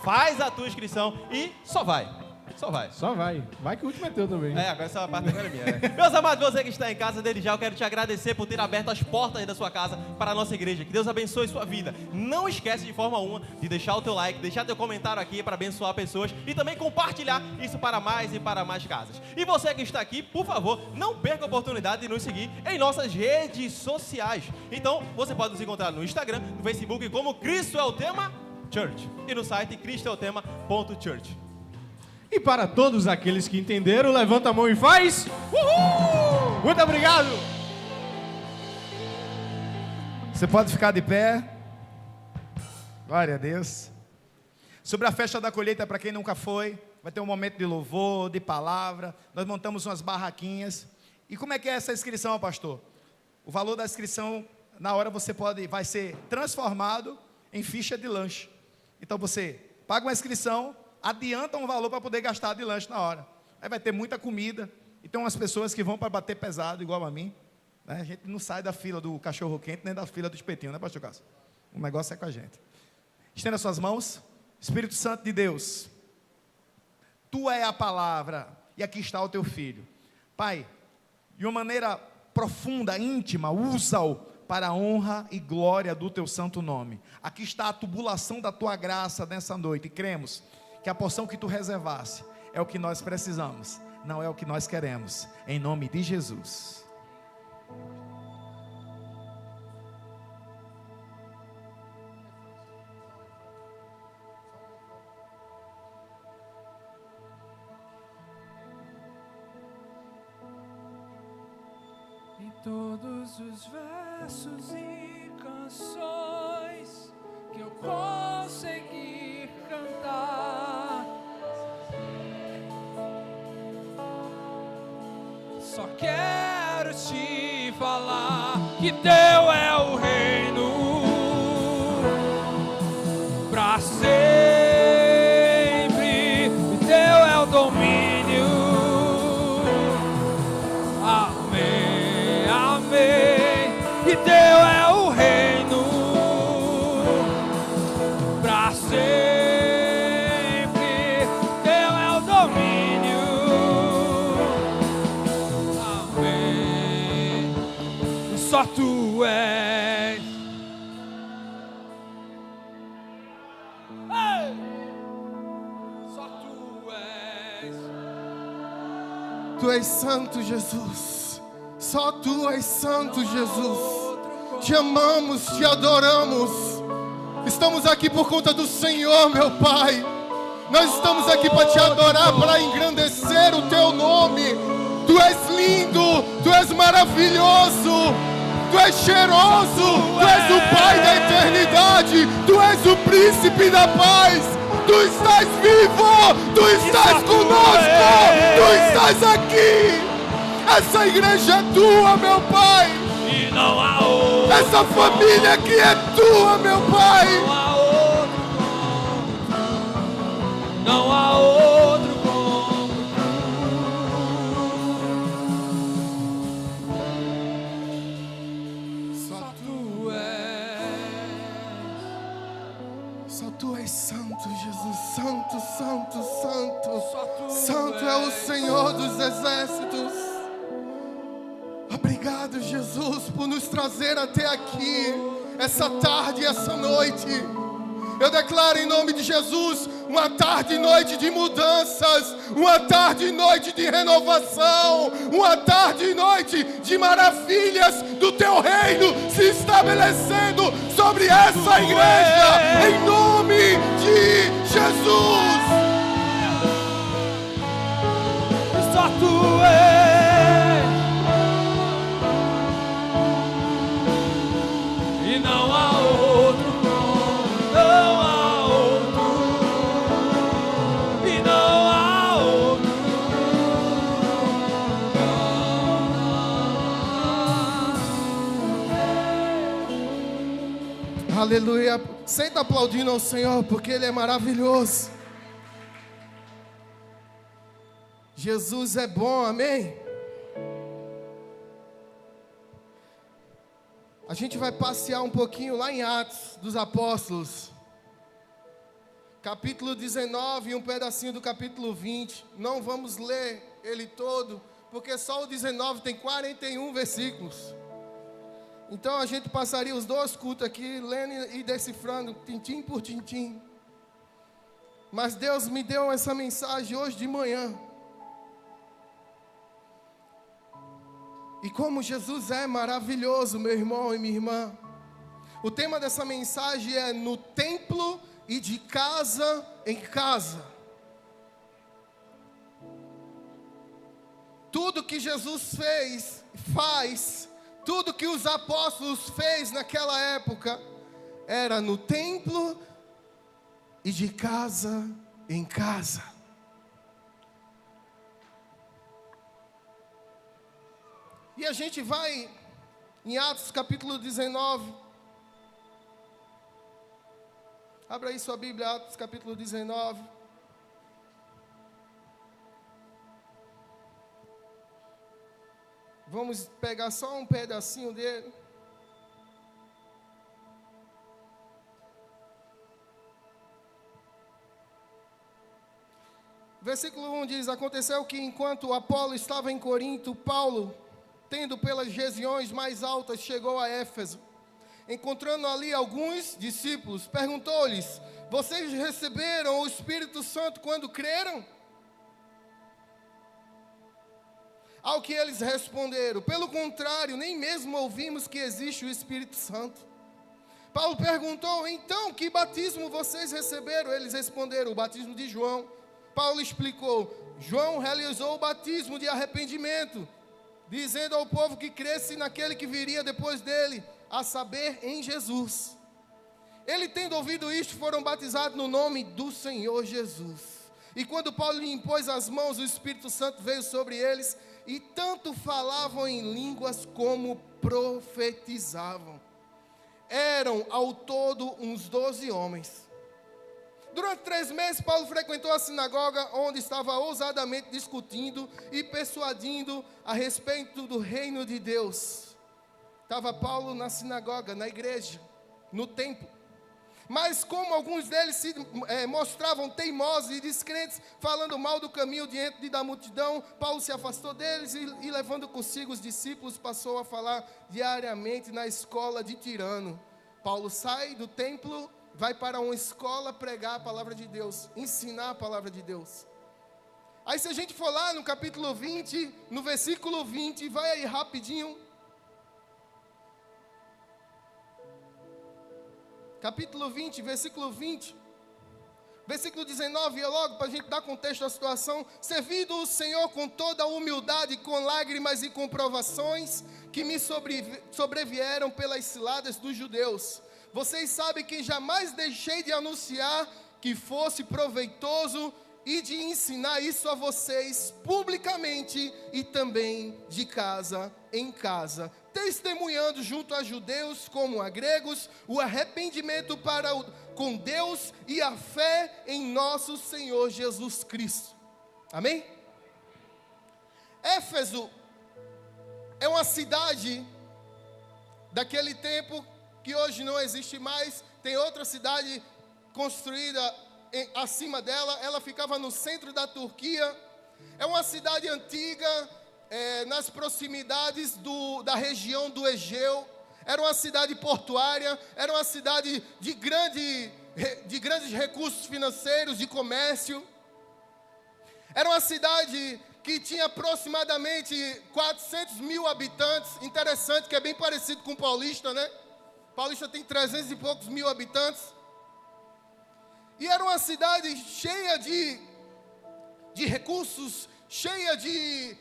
faz a tua inscrição e só vai. Só vai. Só vai. Vai que o último é teu também. Agora essa parte agora é minha. Meus amados, você que está em casa, desde já eu quero te agradecer por ter aberto as portas da sua casa para a nossa igreja. Que Deus abençoe sua vida. Não esquece de forma alguma de deixar o teu like, deixar teu comentário aqui para abençoar pessoas e também compartilhar isso para mais e para mais casas. E você que está aqui, por favor, não perca a oportunidade de nos seguir em nossas redes sociais. Então, você pode nos encontrar no Instagram, no Facebook como Cristo é o Tema Church e no site cristoeotema.church. E para todos aqueles que entenderam, levanta a mão e faz. Uhul! Muito obrigado. Você pode ficar de pé. Glória a Deus. Sobre a festa da colheita, para quem nunca foi, vai ter um momento de louvor, de palavra. Nós montamos umas barraquinhas. E como é que é essa inscrição, pastor? O valor da inscrição, na hora vai ser transformado em ficha de lanche. Então você paga uma inscrição, adianta um valor para poder gastar de lanche na hora. Aí vai ter muita comida. E tem umas pessoas que vão para bater pesado, igual a mim, né? A gente não sai da fila do cachorro quente, nem da fila do espetinho, né, pastor Cássio? O negócio é com a gente. Estenda suas mãos. Espírito Santo de Deus, Tu é a palavra, e aqui está o Teu Filho. Pai, de uma maneira profunda, íntima, usa-o para a honra e glória do Teu santo nome. Aqui está a tubulação da Tua graça nessa noite, e cremos que a porção que Tu reservasse é o que nós precisamos, não é o que nós queremos, em nome de Jesus. Em todos os versos e canções que eu consegui cantar, só quero te falar que Teu é o reino pra sempre, e Teu é o domínio. Amém, amém. E Teu é o reino pra sempre, Teu é o domínio. Amém. Só Tu és. Ei! Só Tu és. Tu és santo, Jesus. Só Tu és santo, Jesus. Te amamos, te adoramos. Estamos aqui por conta do Senhor, meu Pai. Nós estamos aqui para te adorar, para engrandecer o Teu nome. Tu és lindo, Tu és maravilhoso, Tu és cheiroso, Tu és o Pai da eternidade, Tu és o príncipe da paz. Tu estás vivo, Tu estás conosco, Tu estás aqui. Essa igreja é Tua, meu Pai. E não há outro. Essa família aqui é Tua, meu Pai. Não há outro como. Não há outro como. Só Tu és. Só Tu és santo, Jesus. Santo, santo, santo. Só Tu Santo é o Senhor dos exércitos. Obrigado, Jesus, por nos trazer até aqui, essa tarde e essa noite. Eu declaro em nome de Jesus, uma tarde e noite de mudanças, uma tarde e noite de renovação, uma tarde e noite de maravilhas do Teu reino se estabelecendo sobre essa igreja, em nome de Jesus. Só Tu és. E não há outro como. Não há outro. E não há outro. Aleluia. Senta aplaudindo ao Senhor, porque Ele é maravilhoso. Jesus é bom, amém? A gente vai passear um pouquinho lá em Atos dos Apóstolos. capítulo 19 e um pedacinho do capítulo 20. Não vamos ler ele todo, porque só o 19 tem 41 versículos. Então a gente passaria os 2 cultos aqui, lendo e decifrando, tintim por tintim. Mas Deus me deu essa mensagem hoje de manhã. E como Jesus é maravilhoso, meu irmão e minha irmã. O tema dessa mensagem é no templo e de casa em casa. Tudo que Jesus faz, tudo que os apóstolos fez naquela época, era no templo e de casa em casa. E a gente vai em Atos capítulo 19. Abra aí sua Bíblia, Atos capítulo 19. Vamos pegar só um pedacinho dele. Versículo 1 diz: aconteceu que enquanto Apolo estava em Corinto, Paulo, tendo pelas regiões mais altas, chegou a Éfeso. Encontrando ali alguns discípulos, perguntou-lhes: vocês receberam o Espírito Santo quando creram? Ao que eles responderam: pelo contrário, nem mesmo ouvimos que existe o Espírito Santo. Paulo perguntou: então, que batismo vocês receberam? Eles responderam: o batismo de João. Paulo explicou: João realizou o batismo de arrependimento, dizendo ao povo que cresce naquele que viria depois dele, a saber, em Jesus. Ele, tendo ouvido isto, foram batizados no nome do Senhor Jesus. E quando Paulo lhe impôs as mãos, o Espírito Santo veio sobre eles, e tanto falavam em línguas como profetizavam. Eram ao todo uns 12 homens. Durante 3 meses, Paulo frequentou a sinagoga, onde estava ousadamente discutindo e persuadindo a respeito do reino de Deus. Estava Paulo na sinagoga, na igreja, no templo. Mas como alguns deles se mostravam teimosos e descrentes, falando mal do caminho diante da multidão, Paulo se afastou deles e levando consigo os discípulos, passou a falar diariamente na escola de Tirano. Paulo sai do templo, vai para uma escola pregar a palavra de Deus, ensinar a palavra de Deus. Aí se a gente for lá no capítulo 20, no versículo 20, vai aí rapidinho. Capítulo 20, versículo 20. Versículo 19, é logo para a gente dar contexto à situação. Servindo o Senhor com toda a humildade, com lágrimas e com provações, que me sobrevieram pelas ciladas dos judeus. Vocês sabem que jamais deixei de anunciar que fosse proveitoso e de ensinar isso a vocês publicamente e também de casa em casa, testemunhando junto a judeus como a gregos o arrependimento com Deus e a fé em nosso Senhor Jesus Cristo. Amém? Éfeso é uma cidade daquele tempo que hoje não existe mais. Tem outra cidade construída acima dela. Ela ficava no centro da Turquia. É uma cidade antiga, nas proximidades da região do Egeu. Era uma cidade portuária, era uma cidade de grandes recursos financeiros, de comércio. Era uma cidade que tinha aproximadamente 400 mil habitantes. Interessante, que é bem parecido com Paulista, né? Paulista tem 300 e poucos mil habitantes. E era uma cidade cheia de recursos, cheia de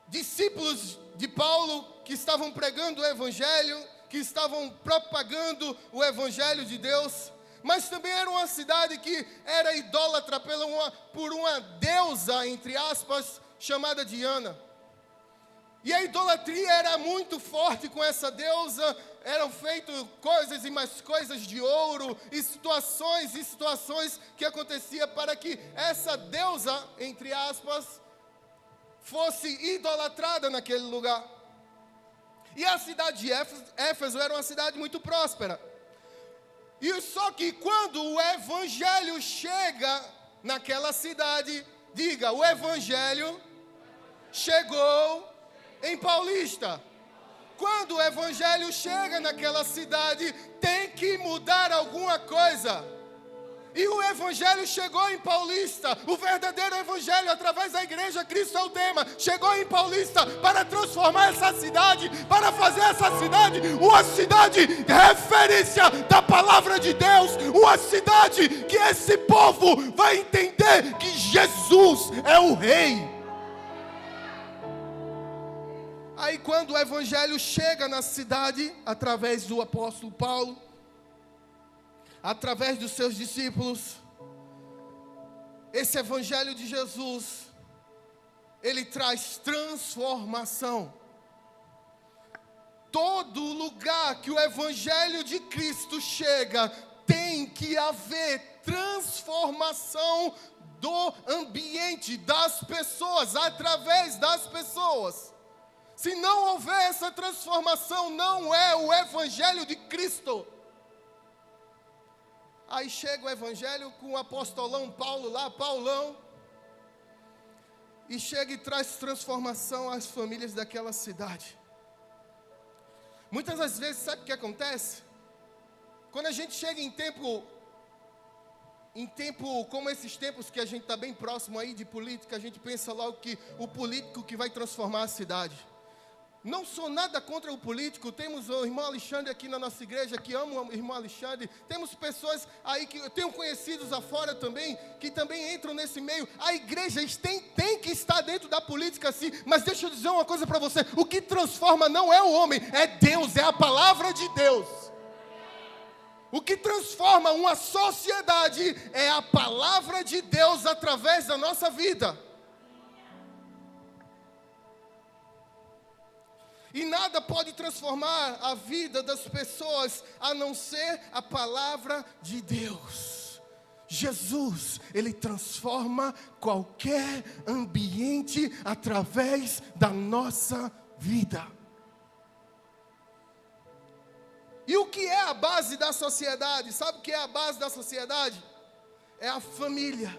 discípulos de Paulo que estavam pregando o Evangelho, que estavam propagando o Evangelho de Deus. Mas também era uma cidade que era idólatra por uma deusa, entre aspas, chamada Diana. E a idolatria era muito forte com essa deusa. Eram feitas coisas e mais coisas de ouro, e situações que acontecia para que essa deusa, entre aspas, fosse idolatrada naquele lugar. E a cidade de Éfeso era uma cidade muito próspera. E só que quando o evangelho chega naquela cidade, diga, o evangelho chegou em Paulista. Quando o evangelho chega naquela cidade, tem que mudar alguma coisa. E o evangelho chegou em Paulista. O verdadeiro evangelho, através da igreja Cristo é o tema, chegou em Paulista para transformar essa cidade, para fazer essa cidade uma cidade referência da palavra de Deus, uma cidade que esse povo vai entender que Jesus é o Rei. Aí quando o evangelho chega na cidade, através do apóstolo Paulo, através dos seus discípulos, esse evangelho de Jesus, ele traz transformação. Todo lugar que o evangelho de Cristo chega, tem que haver transformação do ambiente, das pessoas, através das pessoas. Se não houver essa transformação, não é o evangelho de Cristo. Aí chega o evangelho com o apostolão Paulo lá, Paulão, e chega e traz transformação às famílias daquela cidade. Muitas das vezes, sabe o que acontece? Quando a gente chega em tempo como esses tempos que a gente está bem próximo aí de política, a gente pensa logo que o político que vai transformar a cidade. Não sou nada contra o político, temos o irmão Alexandre aqui na nossa igreja, que amo o irmão Alexandre, temos pessoas aí que eu tenho conhecidos afora também, que também entram nesse meio. A igreja tem que estar dentro da política sim, mas deixa eu dizer uma coisa para você, o que transforma não é o homem, é Deus, é a palavra de Deus. O que transforma uma sociedade é a palavra de Deus através da nossa vida. E nada pode transformar a vida das pessoas a não ser a palavra de Deus. Jesus, Ele transforma qualquer ambiente através da nossa vida. E o que é a base da sociedade? Sabe o que é a base da sociedade? É a família.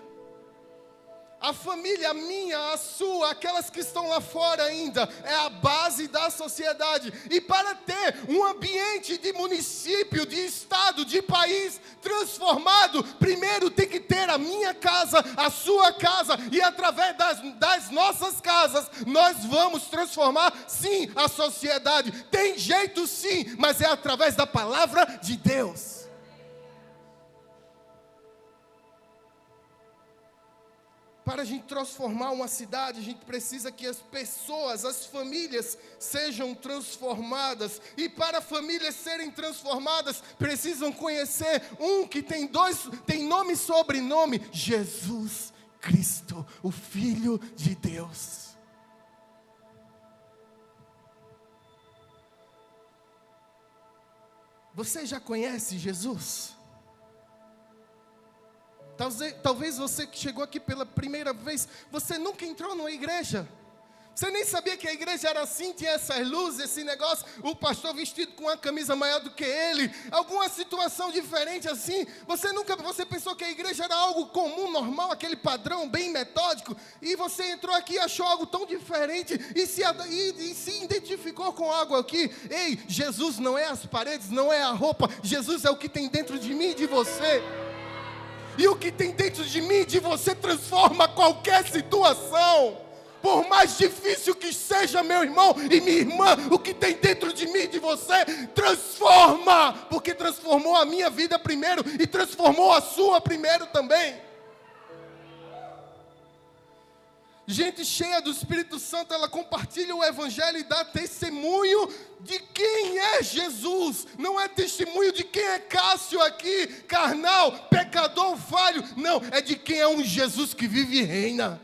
A família minha, a sua, aquelas que estão lá fora ainda, é a base da sociedade. E para ter um ambiente de município, de estado, de país transformado, primeiro tem que ter a minha casa, a sua casa, e através das nossas casas, nós vamos transformar sim a sociedade. Tem jeito sim, mas é através da palavra de Deus. Para a gente transformar uma cidade, a gente precisa que as pessoas, as famílias sejam transformadas. E para famílias serem transformadas, precisam conhecer um que tem nome e sobrenome: Jesus Cristo, o Filho de Deus. Você já conhece Jesus? Talvez você que chegou aqui pela primeira vez, você nunca entrou numa igreja. Você nem sabia que a igreja era assim, tinha essas luzes, esse negócio, o pastor vestido com uma camisa maior do que ele, alguma situação diferente assim. Você pensou que a igreja era algo comum, normal, aquele padrão bem metódico, e você entrou aqui e achou algo tão diferente, e se identificou com algo aqui. Ei, Jesus não é as paredes, não é a roupa, Jesus é o que tem dentro de mim e de você. E o que tem dentro de mim e de você transforma qualquer situação. Por mais difícil que seja, meu irmão e minha irmã, o que tem dentro de mim e de você transforma. Porque transformou a minha vida primeiro e transformou a sua primeiro também. Gente cheia do Espírito Santo, ela compartilha o Evangelho e dá testemunho de quem é Jesus. Não é testemunho de quem é Cássio aqui, carnal, pecador, falho. Não, é de quem é um Jesus que vive e reina.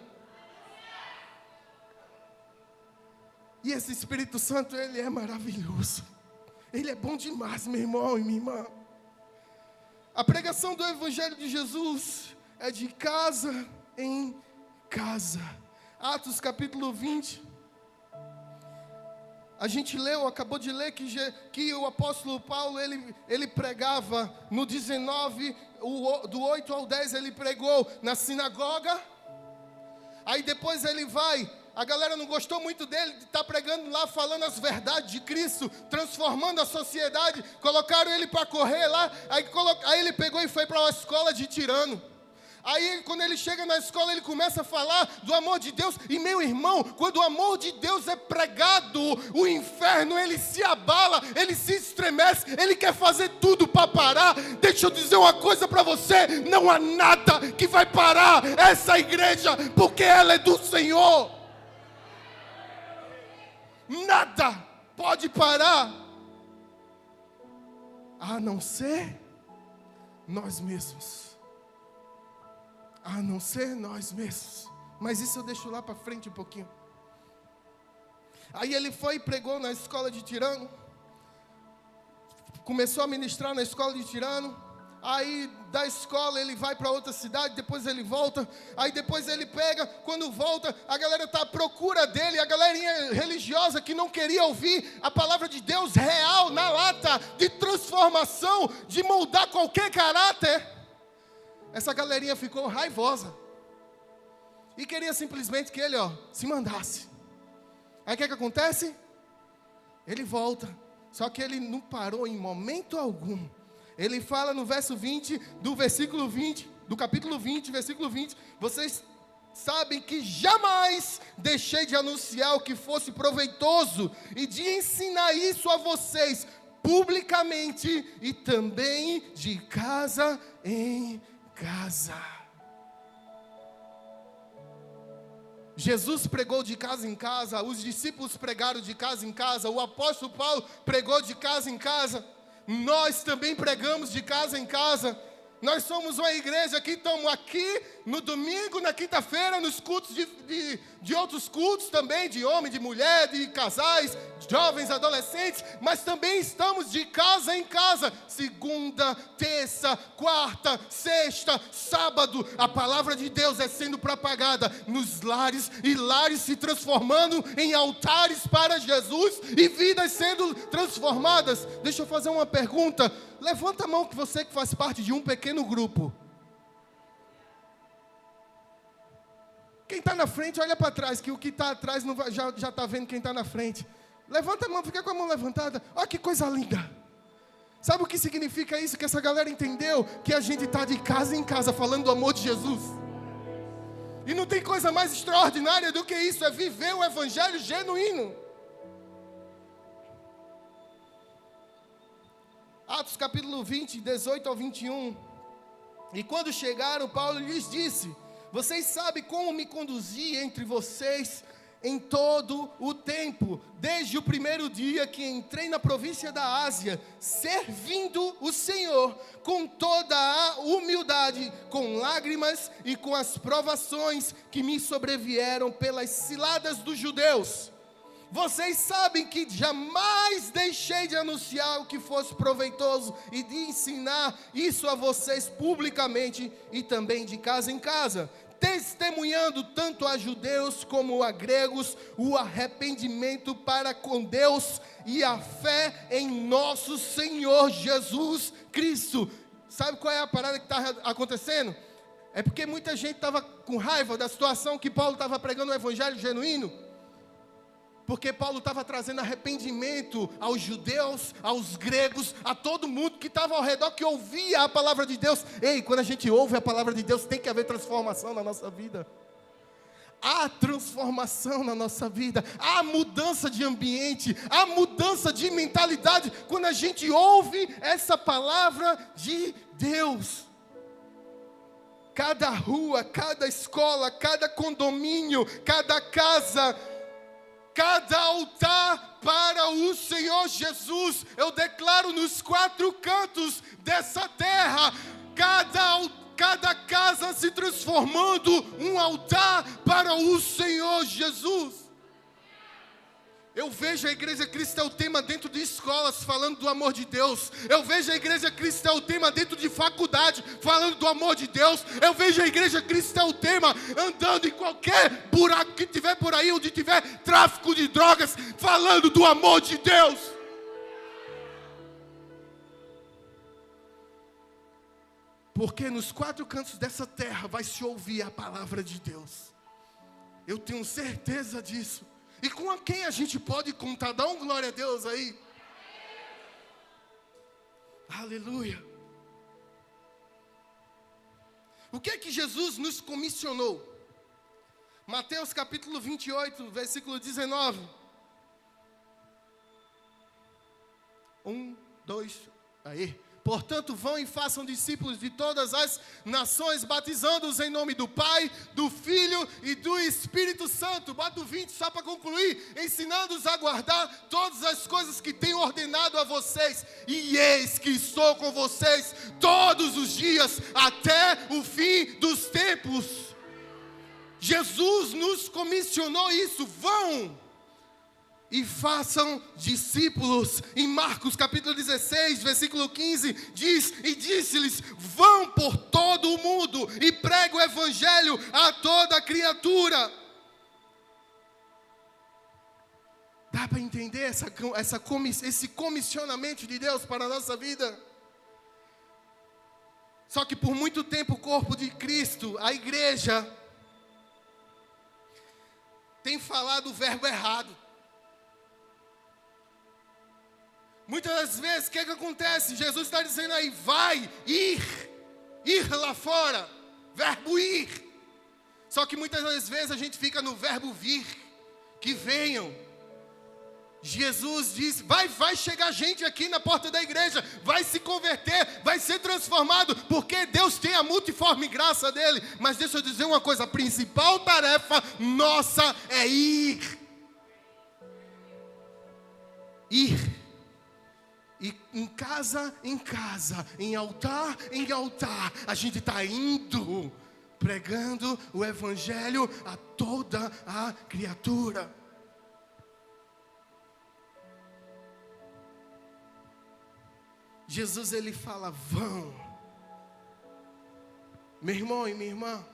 E esse Espírito Santo, ele é maravilhoso. Ele é bom demais, meu irmão e minha irmã. A pregação do Evangelho de Jesus é de casa em casa. Atos capítulo 20. A gente acabou de ler que o apóstolo Paulo, ele pregava no 19, do 8 ao 10, ele pregou na sinagoga. Aí depois ele a galera não gostou muito dele, de estar pregando lá, falando as verdades de Cristo, transformando a sociedade. Colocaram ele para correr lá, aí ele pegou e foi para uma escola de tirano. Aí quando ele chega na escola, ele começa a falar do amor de Deus. E meu irmão, quando o amor de Deus é pregado, o inferno ele se abala, ele se estremece, ele quer fazer tudo para parar. Deixa eu dizer uma coisa para você: não há nada que vai parar essa igreja, porque ela é do Senhor. Nada pode parar, a não ser nós mesmos. A não ser nós mesmos. Mas isso eu deixo lá para frente um pouquinho. Aí ele foi e pregou na escola de tirano. Começou a ministrar na escola de tirano. Aí da escola ele vai para outra cidade, depois ele volta. Aí depois ele pega, quando volta, a galera está à procura dele. A galerinha religiosa que não queria ouvir a palavra de Deus real, na lata, de transformação, de moldar qualquer caráter. Essa galerinha ficou raivosa e queria simplesmente que ele se mandasse. Aí o que acontece? Ele volta, só que ele não parou em momento algum. Ele fala no verso 20, do versículo 20, do capítulo 20, versículo 20: vocês sabem que jamais deixei de anunciar o que fosse proveitoso e de ensinar isso a vocês publicamente e também de casa em casa. Jesus pregou de casa em casa, os discípulos pregaram de casa em casa, o apóstolo Paulo pregou de casa em casa, nós também pregamos de casa em casa. Nós somos uma igreja que estamos aqui no domingo, na quinta-feira, nos cultos de outros cultos também, de homem, de mulher, de casais, jovens, adolescentes, mas também estamos de casa em casa, segunda, terça, quarta, sexta, sábado. A palavra de Deus é sendo propagada nos lares, e lares se transformando em altares para Jesus, e vidas sendo transformadas. Deixa eu fazer uma pergunta. Levanta a mão que você que faz parte de um pequeno grupo. Quem está na frente, olha para trás, que o que está atrás não vai, já está vendo quem está na frente. Levanta a mão, fica com a mão levantada. Olha que coisa linda. Sabe o que significa isso? Que essa galera entendeu que a gente está de casa em casa falando do amor de Jesus. E não tem coisa mais extraordinária do que isso, é viver o evangelho genuíno. Atos capítulo 20, 18 ao 21. E quando chegaram, Paulo lhes disse: vocês sabem como me conduzi entre vocês em todo o tempo, desde o primeiro dia que entrei na província da Ásia, servindo o Senhor com toda a humildade, com lágrimas e com as provações que me sobrevieram pelas ciladas dos judeus. Vocês sabem que jamais deixei de anunciar o que fosse proveitoso e de ensinar isso a vocês publicamente e também de casa em casa, testemunhando tanto a judeus como a gregos o arrependimento para com Deus e a fé em nosso Senhor Jesus Cristo. Sabe qual é a parada que está acontecendo? É porque muita gente estava com raiva da situação que Paulo estava pregando o evangelho genuíno. Porque Paulo estava trazendo arrependimento aos judeus, aos gregos, a todo mundo que estava ao redor, que ouvia a palavra de Deus. Ei, quando a gente ouve a palavra de Deus, tem que haver transformação na nossa vida. Há transformação na nossa vida, há mudança de ambiente, há mudança de mentalidade, quando a gente ouve essa palavra de Deus. Cada rua, cada escola, cada condomínio, cada casa, cada altar para o Senhor Jesus, eu declaro nos quatro cantos dessa terra, cada casa se transformando um altar para o Senhor Jesus. Eu vejo a Igreja Cristo é o tema dentro de escolas, falando do amor de Deus. Eu vejo a Igreja Cristo é o tema dentro de faculdade, falando do amor de Deus. Eu vejo a Igreja Cristo é o tema andando em qualquer buraco que tiver por aí, onde tiver tráfico de drogas, falando do amor de Deus. Porque nos 4 cantos dessa terra vai se ouvir a palavra de Deus. Eu tenho certeza disso. E com quem a gente pode contar? Dá um glória a Deus aí. Aleluia. O que é que Jesus nos comissionou? Mateus capítulo 28, versículo 19. 1, 2, aí. Portanto, vão e façam discípulos de todas as nações, batizando-os em nome do Pai, do Filho e do Espírito Santo. Bota o 20 só para concluir. Ensinando-os a guardar todas as coisas que tenho ordenado a vocês. E eis que estou com vocês todos os dias, até o fim dos tempos. Jesus nos comissionou isso. Vão e façam discípulos. Em Marcos capítulo 16, versículo 15, diz: e disse-lhes: vão por todo o mundo e pregue o evangelho a toda criatura. Dá para entender esse comissionamento de Deus para a nossa vida? Só que por muito tempo o corpo de Cristo, a igreja, tem falado o verbo errado. Muitas das vezes, o que acontece? Jesus está dizendo aí, vai, ir lá fora, verbo ir. Só que muitas das vezes a gente fica no verbo vir, que venham. Jesus diz, vai chegar gente aqui na porta da igreja, vai se converter, vai ser transformado, porque Deus tem a multiforme graça dele. Mas deixa eu dizer uma coisa, a principal tarefa nossa é ir. Ir. E em casa, em altar, a gente está indo, pregando o evangelho a toda a criatura. Jesus, ele fala, vão. Meu irmão e minha irmã,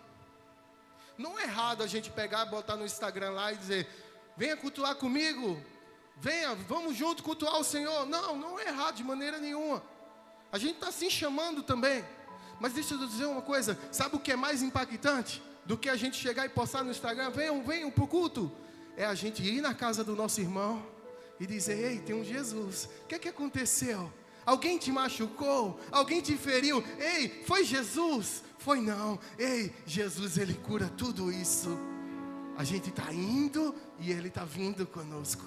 não é errado a gente pegar, botar no Instagram lá e dizer, venha cultuar comigo. Venha, vamos junto cultuar o Senhor. Não é errado de maneira nenhuma. A gente está se chamando também. Mas deixa eu dizer uma coisa. Sabe o que é mais impactante do que a gente chegar e postar no Instagram? Venham para o culto. É a gente ir na casa do nosso irmão e dizer, ei, tem um Jesus. O que aconteceu? Alguém te machucou? Alguém te feriu? Ei, foi Jesus? Foi não. Ei, Jesus, ele cura tudo isso. A gente está indo e ele está vindo conosco.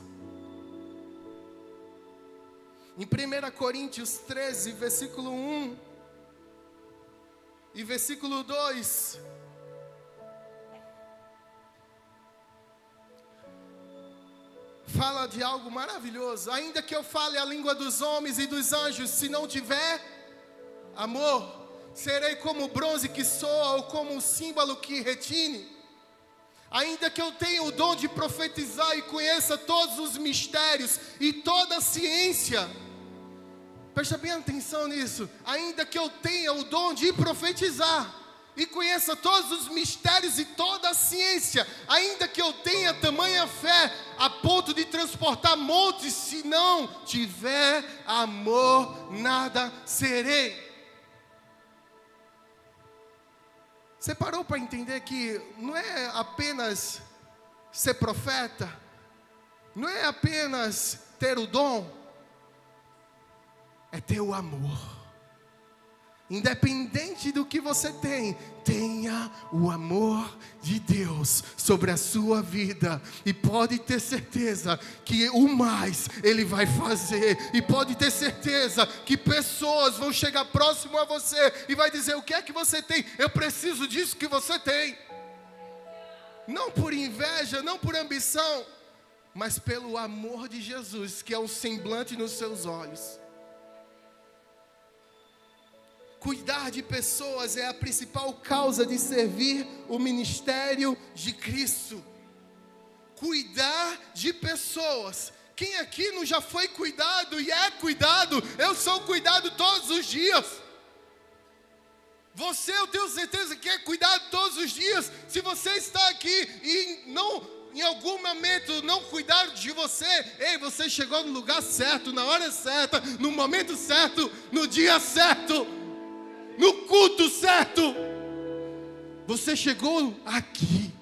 Em 1 Coríntios 13, versículo 1 e versículo 2, fala de algo maravilhoso. Ainda que eu fale a língua dos homens e dos anjos, se não tiver amor, serei como o bronze que soa ou como um símbolo que retine. Ainda que eu tenha o dom de profetizar e conheça todos os mistérios e toda a ciência, presta bem atenção nisso. Ainda que eu tenha o dom de profetizar e conheça todos os mistérios e toda a ciência, ainda que eu tenha tamanha fé a ponto de transportar montes, se não tiver amor, nada serei. Você parou para entender que não é apenas ser profeta, não é apenas ter o dom, é ter o amor. Independente do que você tem, tenha o amor de Deus sobre a sua vida. E pode ter certeza que o mais Ele vai fazer. E pode ter certeza que pessoas vão chegar próximo a você e vai dizer, o que é que você tem? Eu preciso disso que você tem. Não por inveja, não por ambição, mas pelo amor de Jesus, que é um semblante nos seus olhos. Cuidar de pessoas é a principal causa de servir o ministério de Cristo. cuidar de pessoas. Quem aqui não já foi cuidado e é cuidado? Eu sou cuidado todos os dias. Você, eu tenho certeza que é cuidado todos os dias. Se você está aqui e não, em algum momento, não cuidar de você, ei, você chegou no lugar certo, na hora certa, no momento certo, no dia certo, no culto certo. Você chegou aqui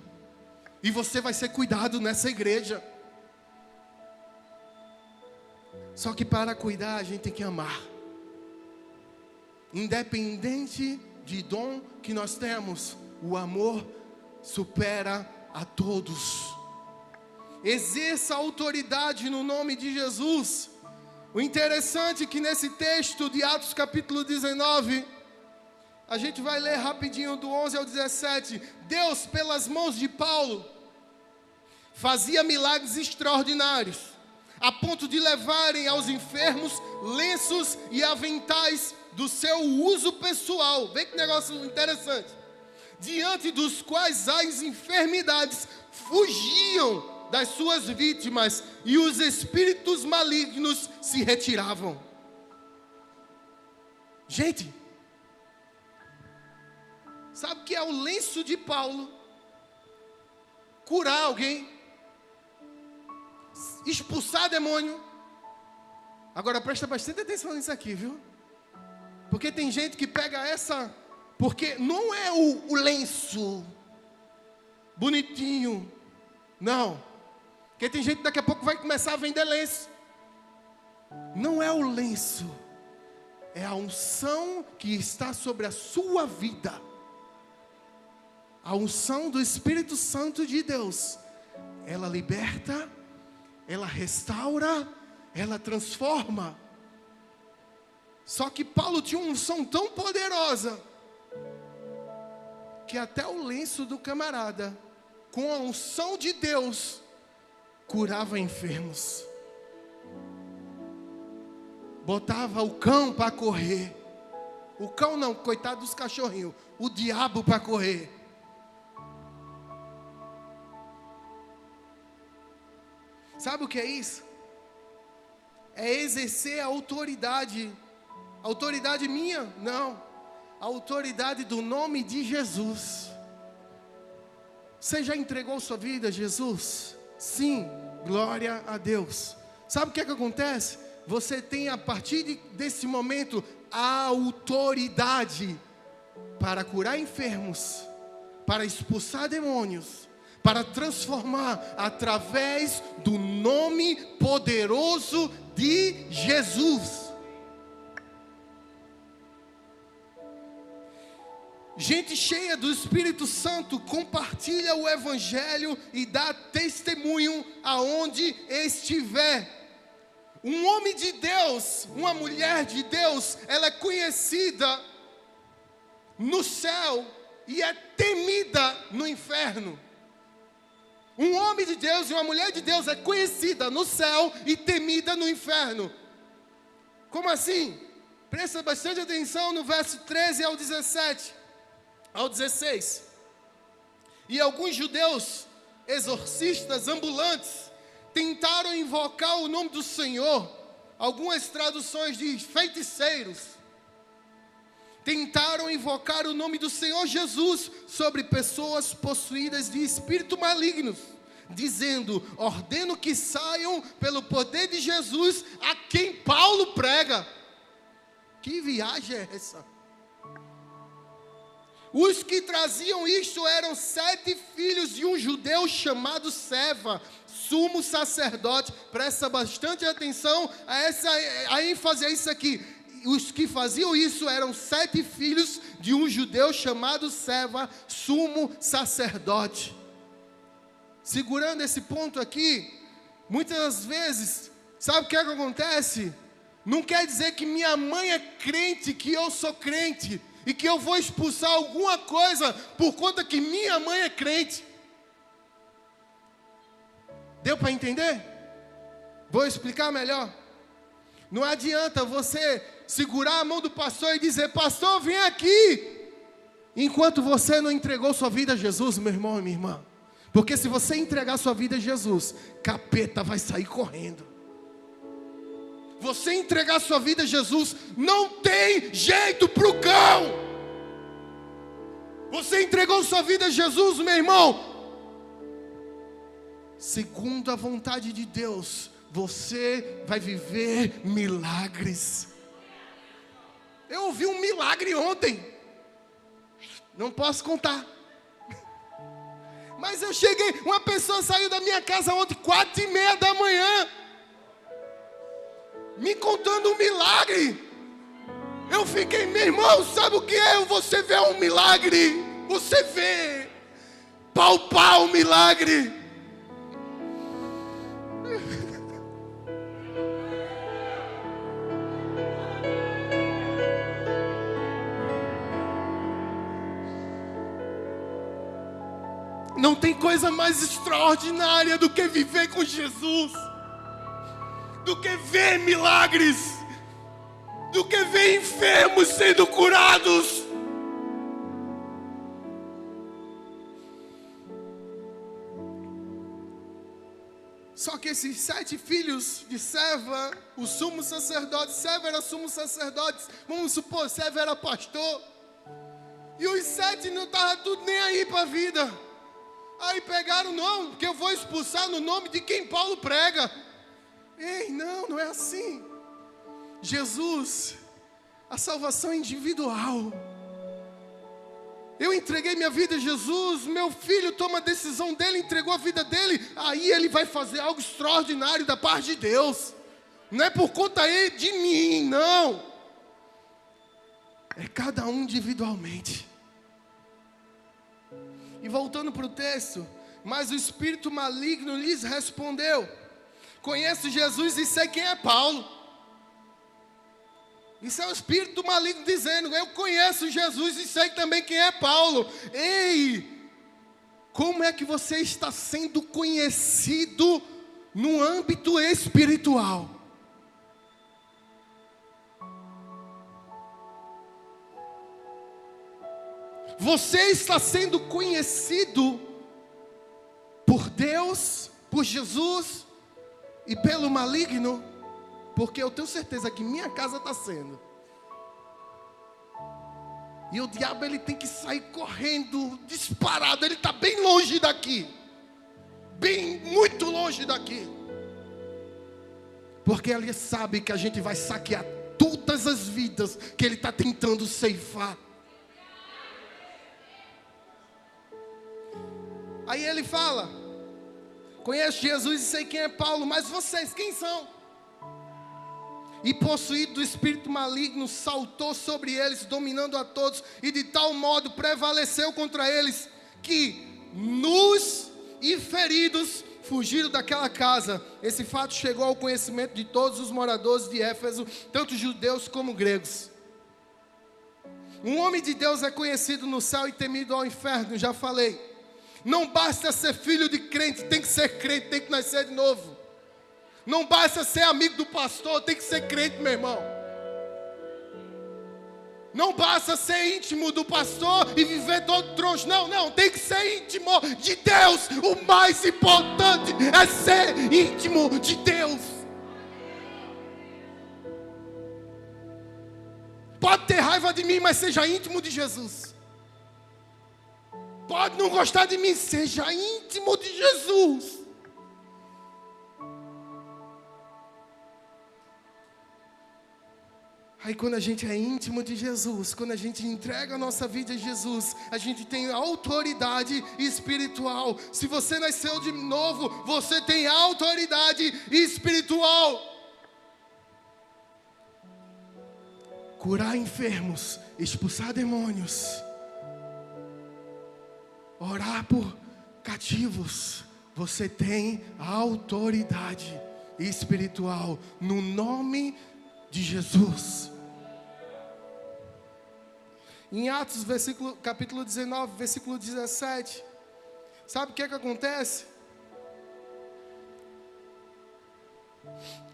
e você vai ser cuidado nessa igreja. Só que para cuidar a gente tem que amar. Independente de dom que nós temos, o amor supera a todos. Exerça autoridade no nome de Jesus. O interessante é que nesse texto de Atos capítulo 19, a gente vai ler rapidinho do 11 ao 17. Deus, pelas mãos de Paulo, fazia milagres extraordinários, a ponto de levarem aos enfermos lenços e aventais do seu uso pessoal. Vê que negócio interessante. Diante dos quais as enfermidades fugiam das suas vítimas e os espíritos malignos se retiravam. Gente, sabe o que é o lenço de Paulo? Curar alguém, expulsar demônio. Agora presta bastante atenção nisso aqui, viu? Porque tem gente que pega essa, porque não é o lenço bonitinho, não. Porque tem gente que daqui a pouco vai começar a vender lenço. Não é o lenço, é a unção que está sobre a sua vida. A unção do Espírito Santo de Deus, ela liberta, ela restaura, ela transforma. Só que Paulo tinha uma unção tão poderosa, que até o lenço do camarada, com a unção de Deus, curava enfermos. Botava o cão para correr. O cão não, coitado dos cachorrinhos. O diabo para correr. Sabe o que é isso? É exercer a autoridade. Autoridade minha? Não. A autoridade do nome de Jesus. Você já entregou sua vida a Jesus? Sim, glória a Deus. Sabe o que é que acontece? Você tem a partir desse momento a autoridade para curar enfermos, para expulsar demônios, para transformar através do nome poderoso de Jesus. Gente cheia do Espírito Santo compartilha o Evangelho e dá testemunho aonde estiver. Um homem de Deus, uma mulher de Deus, ela é conhecida no céu e é temida no inferno. Um homem de Deus e uma mulher de Deus é conhecida no céu e temida no inferno. Como assim? Presta bastante atenção no verso 13 ao 17. Ao 16, e alguns judeus, exorcistas ambulantes, tentaram invocar o nome do Senhor. Algumas traduções diz feiticeiros. Tentaram invocar o nome do Senhor Jesus sobre pessoas possuídas de espíritos malignos, dizendo: ordeno que saiam pelo poder de Jesus, a quem Paulo prega. Que viagem é essa? Os que traziam isto eram 7 filhos de um judeu chamado Seva, sumo sacerdote. Presta bastante atenção a ênfase a isso aqui. Os que faziam isso eram 7 filhos de um judeu chamado Seva, sumo sacerdote. Segurando esse ponto aqui, muitas vezes, sabe o que é que acontece? Não quer dizer que minha mãe é crente, que eu sou crente, e que eu vou expulsar alguma coisa por conta que minha mãe é crente. Deu para entender? Vou explicar melhor. Não adianta você segurar a mão do pastor e dizer: pastor, vem aqui, enquanto você não entregou sua vida a Jesus, meu irmão e minha irmã. Porque se você entregar sua vida a Jesus, capeta vai sair correndo. Você entregar sua vida a Jesus, não tem jeito para o cão. Você entregou sua vida a Jesus, meu irmão. Segundo a vontade de Deus, você vai viver milagres. Eu ouvi um milagre ontem. Não posso contar. Mas eu cheguei, uma pessoa saiu da minha casa ontem, 4:30 da manhã, me contando um milagre. Eu fiquei, meu irmão, sabe o que é? Você vê um milagre, você vê palpar um milagre. Não tem coisa mais extraordinária do que viver com Jesus, do que ver milagres, do que ver enfermos sendo curados. Só que esses 7 filhos de Seva, o sumo sacerdote, Seva era sumo sacerdote, vamos supor, Seva era pastor, e os 7 não estavam tudo nem aí para a vida. Aí pegaram o nome, porque eu vou expulsar no nome de quem Paulo prega. Ei, não é assim. Jesus, a salvação é individual. Eu entreguei minha vida a Jesus, meu filho toma a decisão dele, entregou a vida dele, aí ele vai fazer algo extraordinário da parte de Deus. Não é por conta de mim, não. É cada um individualmente. E voltando para o texto, mas o espírito maligno lhes respondeu: conheço Jesus e sei quem é Paulo. Isso é o espírito maligno dizendo: eu conheço Jesus e sei também quem é Paulo. Ei, como é que você está sendo conhecido no âmbito espiritual? Você está sendo conhecido por Deus, por Jesus e pelo maligno? Porque eu tenho certeza que minha casa está sendo. E o diabo, ele tem que sair correndo, disparado. Ele está bem longe daqui. Muito longe daqui. Porque ele sabe que a gente vai saquear todas as vidas que ele está tentando ceifar. Aí ele fala: conheço Jesus e sei quem é Paulo, mas vocês quem são? E possuído do espírito maligno, saltou sobre eles, dominando a todos, e de tal modo prevaleceu contra eles, que nus e feridos fugiram daquela casa. Esse fato chegou ao conhecimento de todos os moradores de Éfeso, tanto judeus como gregos. Um homem de Deus é conhecido no céu e temido ao inferno, já falei. Não basta ser filho de crente, tem que ser crente, tem que nascer de novo. Não basta ser amigo do pastor, tem que ser crente, meu irmão. Não basta ser íntimo do pastor e viver todo troncho. Não, tem que ser íntimo de Deus. O mais importante é ser íntimo de Deus. Pode ter raiva de mim, mas seja íntimo de Jesus. Pode não gostar de mim, seja íntimo de Jesus. Aí quando a gente é íntimo de Jesus, quando a gente entrega a nossa vida a Jesus, a gente tem autoridade espiritual. Se você nasceu de novo, você tem autoridade espiritual. Curar enfermos, expulsar demônios, orar por cativos. Você tem autoridade espiritual no nome de Jesus. Em Atos, capítulo 19, versículo 17, sabe o que acontece?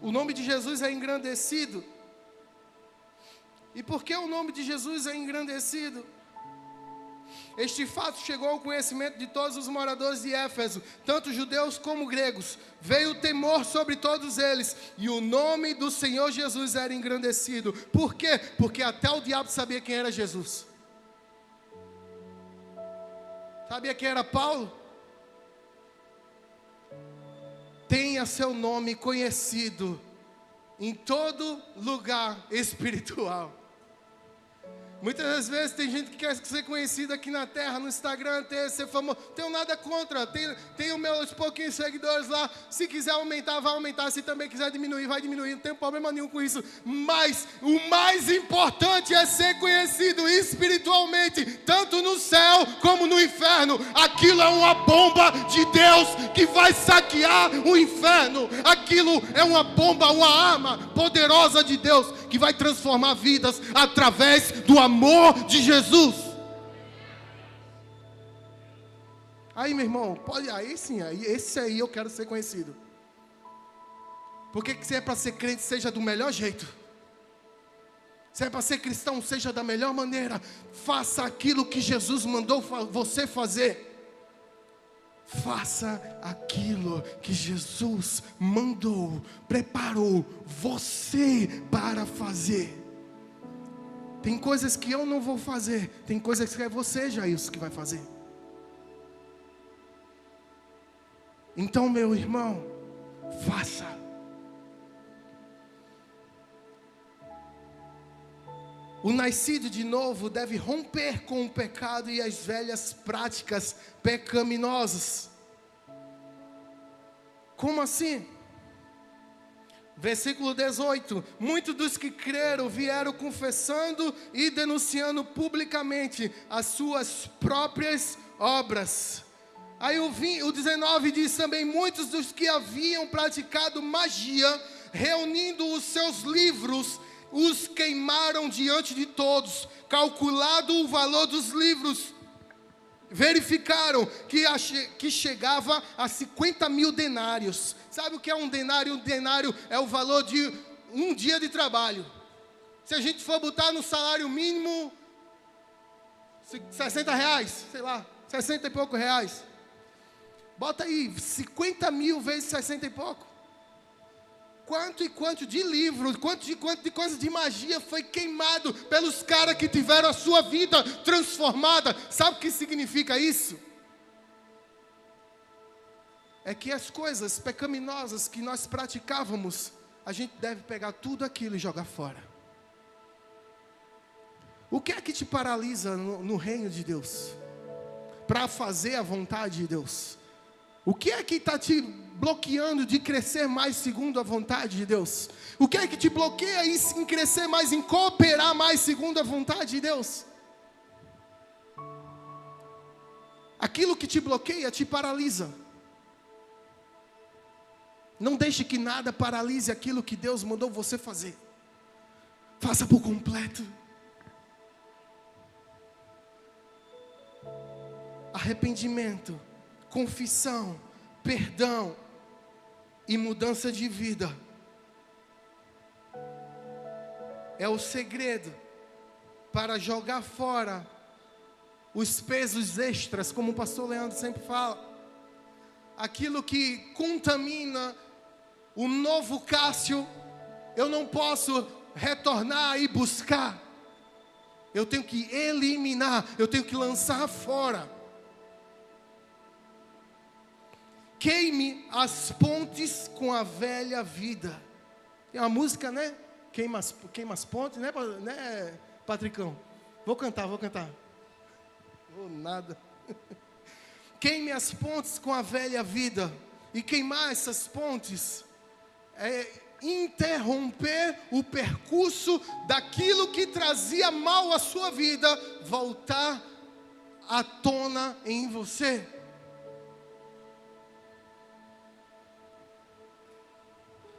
O nome de Jesus é engrandecido. E por que o nome de Jesus é engrandecido? Este fato chegou ao conhecimento de todos os moradores de Éfeso, tanto judeus como gregos. Veio o temor sobre todos eles, e o nome do Senhor Jesus era engrandecido. Por quê? Porque até o diabo sabia quem era Jesus. Sabia quem era Paulo? Tenha seu nome conhecido em todo lugar espiritual. Muitas das vezes tem gente que quer ser conhecida aqui na terra, no Instagram, ser famoso. Tenho nada contra, tenho meus pouquinhos seguidores lá. Se quiser aumentar, vai aumentar. Se também quiser diminuir, vai diminuir. Não tem problema nenhum com isso. Mas o mais importante é ser conhecido espiritualmente, tanto no céu como no inferno. Aquilo é uma bomba de Deus que vai saquear o inferno. Aquilo é uma bomba, uma arma poderosa de Deus que vai transformar vidas através do amor de Jesus. Aí, meu irmão, pode, aí sim, esse aí eu quero ser conhecido. Porque se é para ser crente, seja do melhor jeito. Se é para ser cristão, seja da melhor maneira. Faça aquilo que Jesus mandou você fazer. Faça aquilo que Jesus mandou, preparou você para fazer. Tem coisas que eu não vou fazer, tem coisas que é você, Jair, que vai fazer. Então, meu irmão, faça. O nascido de novo deve romper com o pecado e as velhas práticas pecaminosas. Como assim? Versículo 18: muitos dos que creram vieram confessando e denunciando publicamente as suas próprias obras. Aí o 19 diz também: muitos dos que haviam praticado magia, reunindo os seus livros, os queimaram diante de todos. Calculado o valor dos livros, verificaram que chegava a 50 mil denários. Sabe o que é um denário? Um denário é o valor de um dia de trabalho. Se a gente for botar no salário mínimo, 60 reais, sei lá, 60 e poucos reais. Bota aí, 50 mil vezes 60 e pouco. Quanto e quanto de livros, quanto de coisas de magia foi queimado pelos caras que tiveram a sua vida transformada. Sabe o que significa isso? É que as coisas pecaminosas que nós praticávamos, a gente deve pegar tudo aquilo e jogar fora. O que é que te paralisa no reino de Deus? Para fazer a vontade de Deus? O que é que está te bloqueando de crescer mais segundo a vontade de Deus? O que é que te bloqueia em crescer mais, em cooperar mais segundo a vontade de Deus? Aquilo que te bloqueia te paralisa. Não deixe que nada paralise aquilo que Deus mandou você fazer. Faça por completo. Arrependimento, confissão, perdão e mudança de vida é o segredo para jogar fora os pesos extras, como o pastor Leandro sempre fala. Aquilo que contamina o novo Cássio, eu não posso retornar e buscar. Eu tenho que eliminar, eu tenho que lançar fora. Queime as pontes com a velha vida. Tem uma música, né? Queima as pontes, né, Patricão? Vou cantar. Oh, nada. Queime as pontes com a velha vida. E queimar essas pontes é interromper o percurso daquilo que trazia mal à sua vida, voltar à tona em você.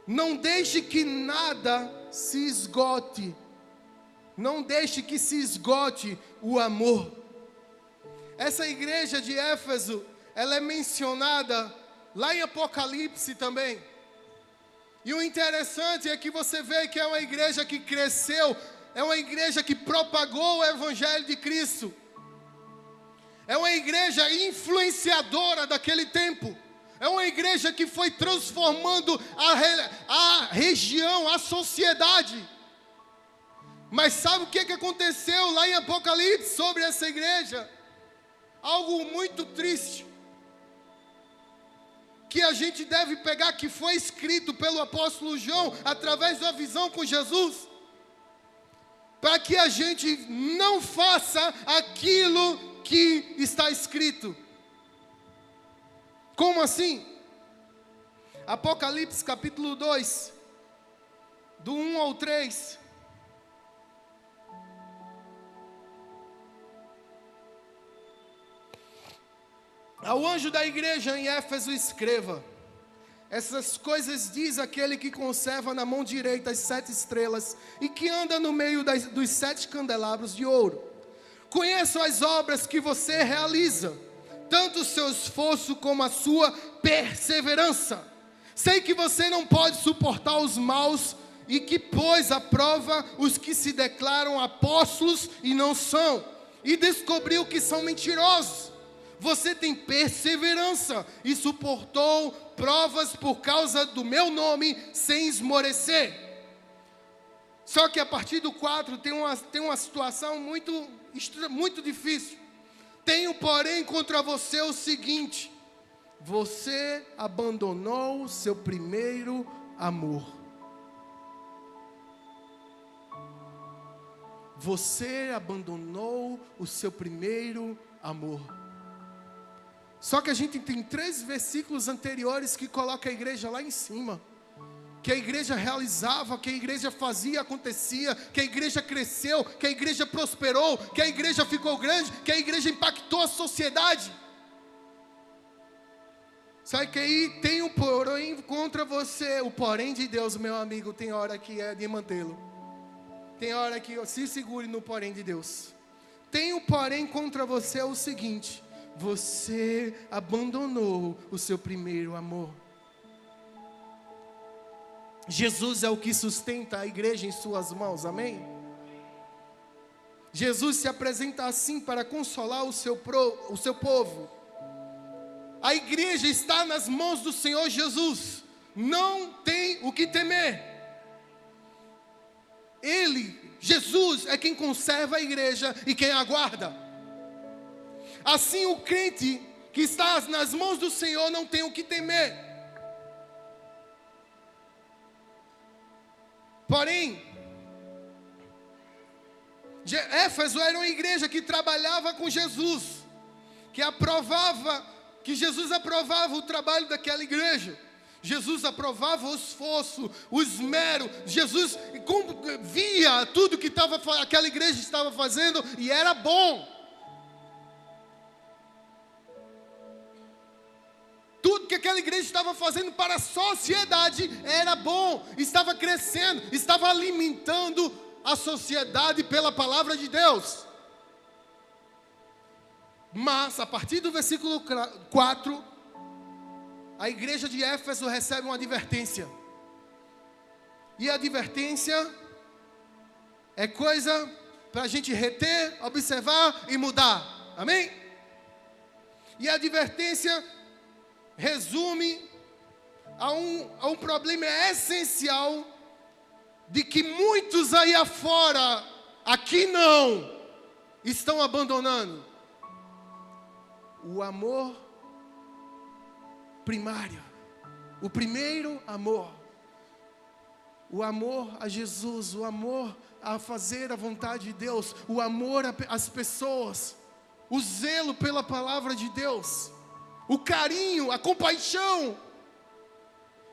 Não deixe que nada se esgote. Não deixe que se esgote o amor. Essa igreja de Éfeso, ela é mencionada lá em Apocalipse também. E o interessante é que você vê que é uma igreja que cresceu, é uma igreja que propagou o Evangelho de Cristo. É uma igreja influenciadora daquele tempo. É uma igreja que foi transformando a região, a sociedade. Mas sabe o que aconteceu lá em Apocalipse sobre essa igreja? Algo muito triste. Que a gente deve pegar, que foi escrito pelo apóstolo João, através da visão com Jesus. Para que a gente não faça aquilo que está escrito. Como assim? Apocalipse capítulo 2, do 1 ao 3. Ao anjo da igreja em Éfeso escreva: essas coisas diz aquele que conserva na mão direita as 7 estrelas e que anda no meio dos 7 candelabros de ouro. Conheço as obras que você realiza, tanto o seu esforço como a sua perseverança. Sei que você não pode suportar os maus e que pôs à prova os que se declaram apóstolos e não são, e descobriu que são mentirosos. Você tem perseverança e suportou provas por causa do meu nome sem esmorecer. Só que a partir do 4 tem uma situação muito difícil. Tenho, porém, contra você o seguinte: você abandonou o seu primeiro amor. Você abandonou o seu primeiro amor. Só que a gente tem 3 versículos anteriores que coloca a igreja lá em cima. Que a igreja realizava, que a igreja fazia, acontecia, que a igreja cresceu, que a igreja prosperou, que a igreja ficou grande, que a igreja impactou a sociedade. Sabe que aí tem um porém contra você. O porém de Deus, meu amigo, tem hora que é de mantê-lo. Tem hora que se segure no porém de Deus. Tem um porém contra você é o seguinte: você abandonou o seu primeiro amor. Jesus é o que sustenta a igreja em suas mãos, amém? Jesus se apresenta assim para consolar o seu povo. A igreja está nas mãos do Senhor Jesus, não tem o que temer. Jesus, é quem conserva a igreja e quem aguarda. Assim o crente que está nas mãos do Senhor não tem o que temer. Porém, Éfeso era uma igreja que trabalhava com Jesus, que Jesus aprovava o trabalho daquela igreja. Jesus aprovava o esforço, o esmero. Jesus via tudo que aquela igreja estava fazendo e era bom. Tudo que aquela igreja estava fazendo para a sociedade era bom, estava crescendo, estava alimentando a sociedade pela palavra de Deus. Mas, a partir do versículo 4, a igreja de Éfeso recebe uma advertência. E a advertência é coisa para a gente reter, observar e mudar. Amém? E a advertência resume a um problema essencial de que muitos aí afora, aqui não, estão abandonando o amor primário, o primeiro amor, o amor a Jesus, o amor a fazer a vontade de Deus, o amor às pessoas, o zelo pela palavra de Deus, o carinho, a compaixão.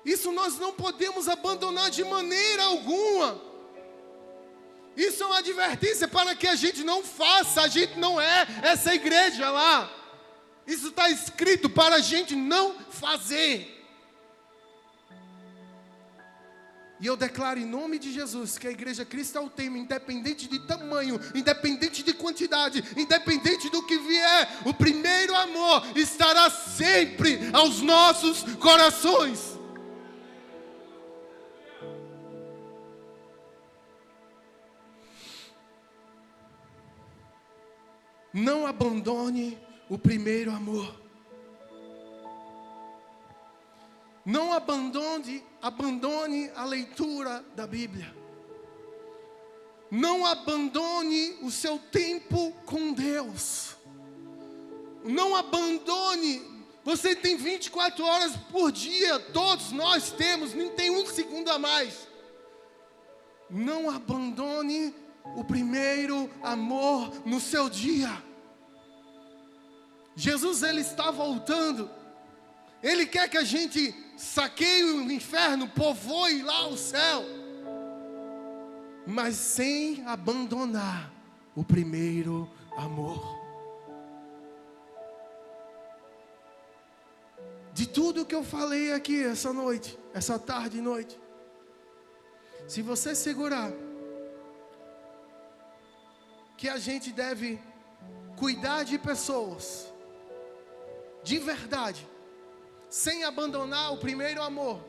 Isso nós não podemos abandonar de maneira alguma. Isso é uma advertência para que a gente não faça. A gente não é essa igreja lá. Isso está escrito para a gente não fazer. E eu declaro em nome de Jesus que a igreja Cristo é o tema, independente de tamanho, independente de quantidade, independente do que vier, o primeiro amor estará sempre aos nossos corações. Não abandone o primeiro amor. Não abandone a leitura da Bíblia. Não abandone o seu tempo com Deus. Não abandone. Você tem 24 horas por dia, todos nós temos, nem tem um segundo a mais. Não abandone o primeiro amor no seu dia. Jesus, Ele está voltando. Ele quer que a gente saqueie o inferno, povoe lá o céu, mas sem abandonar o primeiro amor. De tudo que eu falei aqui essa noite, essa tarde e noite, se você segurar que a gente deve cuidar de pessoas de verdade, sem abandonar o primeiro amor,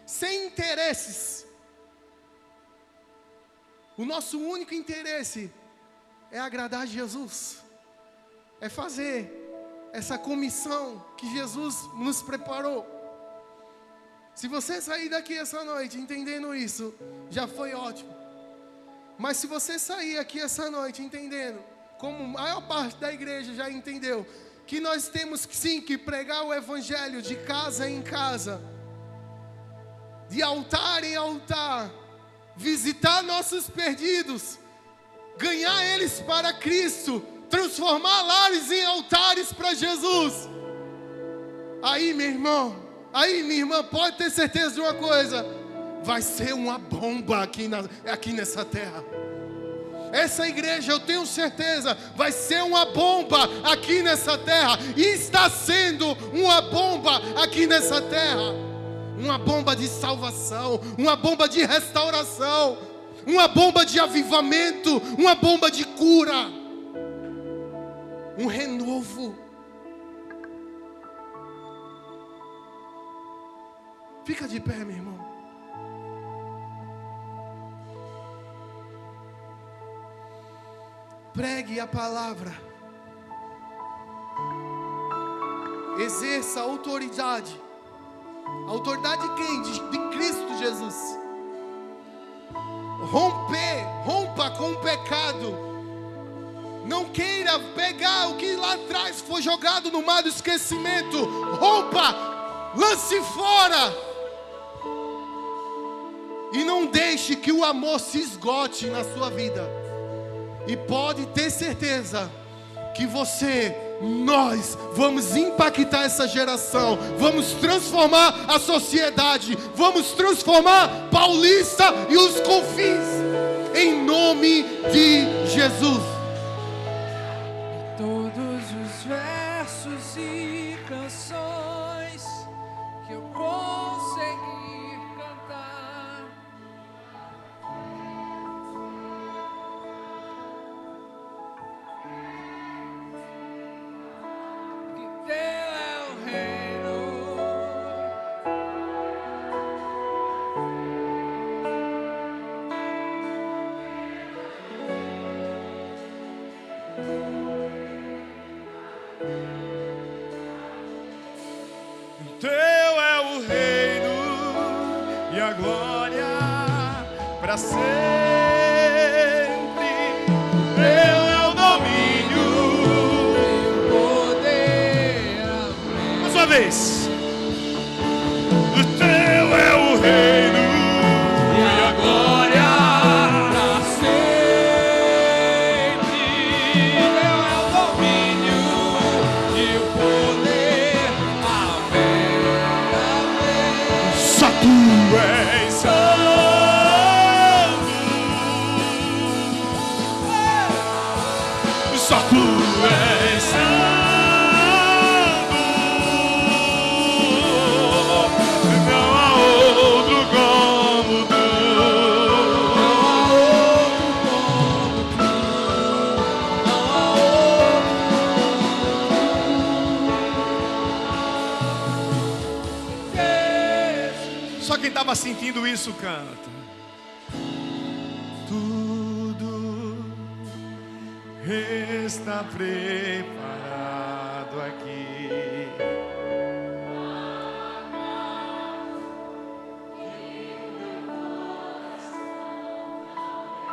sem interesses. O nosso único interesse é agradar Jesus, é fazer essa comissão que Jesus nos preparou. Se você sair daqui essa noite entendendo isso, já foi ótimo. Mas se você sair aqui essa noite entendendo, como a maior parte da igreja já entendeu, que nós temos sim que pregar o evangelho de casa em casa, de altar em altar, visitar nossos perdidos, ganhar eles para Cristo, transformar lares em altares para Jesus. Aí, meu irmão, aí, minha irmã, pode ter certeza de uma coisa: vai ser uma bomba aqui nessa terra. Essa igreja, eu tenho certeza, vai ser uma bomba aqui nessa terra. E está sendo uma bomba aqui nessa terra. Uma bomba de salvação, uma bomba de restauração, uma bomba de avivamento, uma bomba de cura, um renovo. Fica de pé, meu irmão. Pregue a palavra. Exerça a autoridade. A autoridade de quem? De Cristo Jesus. Rompa com o pecado. Não queira pegar o que lá atrás foi jogado no mar do esquecimento. Rompa, lance fora. E não deixe que o amor se esgote na sua vida. E pode ter certeza que nós vamos impactar essa geração, vamos transformar a sociedade, vamos transformar Paulista e os confins, em nome de Jesus. Todos os versos e canções que eu consegui cantar, que teu é o reino. Teu é o reino e a glória para sempre. Teu é o domínio, Poder, amém. mais uma vez. Teu é o reino e a glória. Pra sempre. Teu é o domínio e o poder. Amém, amém. Só tu és santo. Só tu és santo. Não há outro como tu. Só quem estava sentindo isso canta. Tudo está preparado